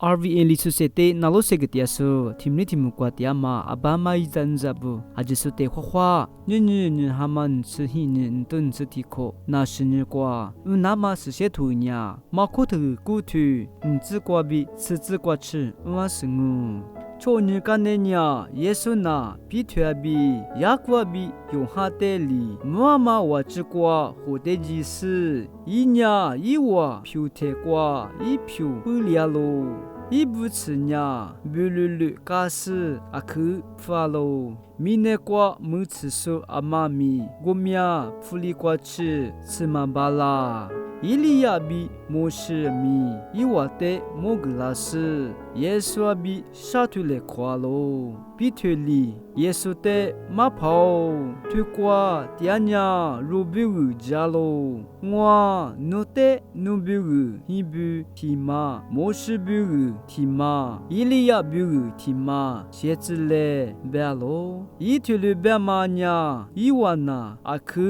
RVA li su se te nalo se getia su timni timu kwa tia ma abama izan zabu aje su te khwa nyi haman se hi ni tun se ti kho na shin kwa na ma se she tu nya ma ko tu ku tu zi kwa bi zi kwa chi wa singu cho ni ka ne nya yesu na bi thya bi ya kwa bi yo ha te li ma wa chi kwa ho de ji si yi nya yi wa phu te kwa yi phu pu lia lo一不吃呀，不噜嘎斯阿克发喽，米内瓜木吃素阿妈咪，我们呀普里瓜吃嘛巴拉。伊利亚比摩西米，伊瓦德摩格拉斯，耶稣比沙图勒夸喽，比推里耶稣的马跑，推瓜迪亚亚罗比乌加喽，我诺德努比乌伊布提马，摩西比乌提马，伊利亚比乌提马，谢子勒贝喽，伊推勒贝马亚，伊瓦纳阿克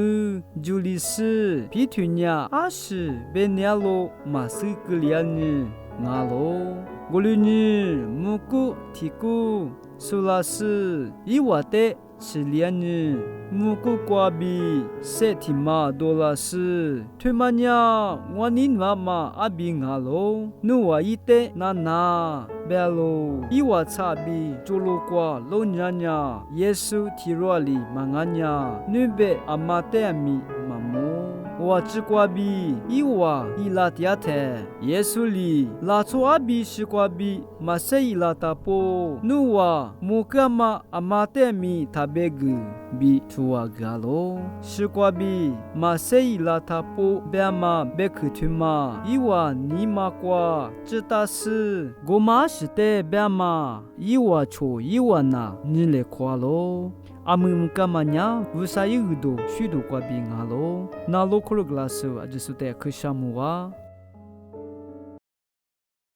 朱利斯，比推亚阿什。Benialo masukliani ngalo goluni muku tiku sulasi iwate chiliani muku kwabi setima dolasi thumanya wanin mama abi ngalo nuwa ite nana belo iwa chabi cholo kwa lonyanya yesu tirwali manganya nube amate ami mamu我只挂比伊瓦伊拉dia te yesu li la cho abi shi kwa bi ma se ila ta po nu wa mukama amate mi tabegu bi tuwa galo shi kwa bi ma se ila ta po be ma be khutuma iwa ni ma kwa chita si goma shite be ma iwa cho iwa na ni le kwa lo Amumkamanya Vusayu do Shudu Kwabi Ngalo Nalo Kuruglasu Ajusute Kushamuwa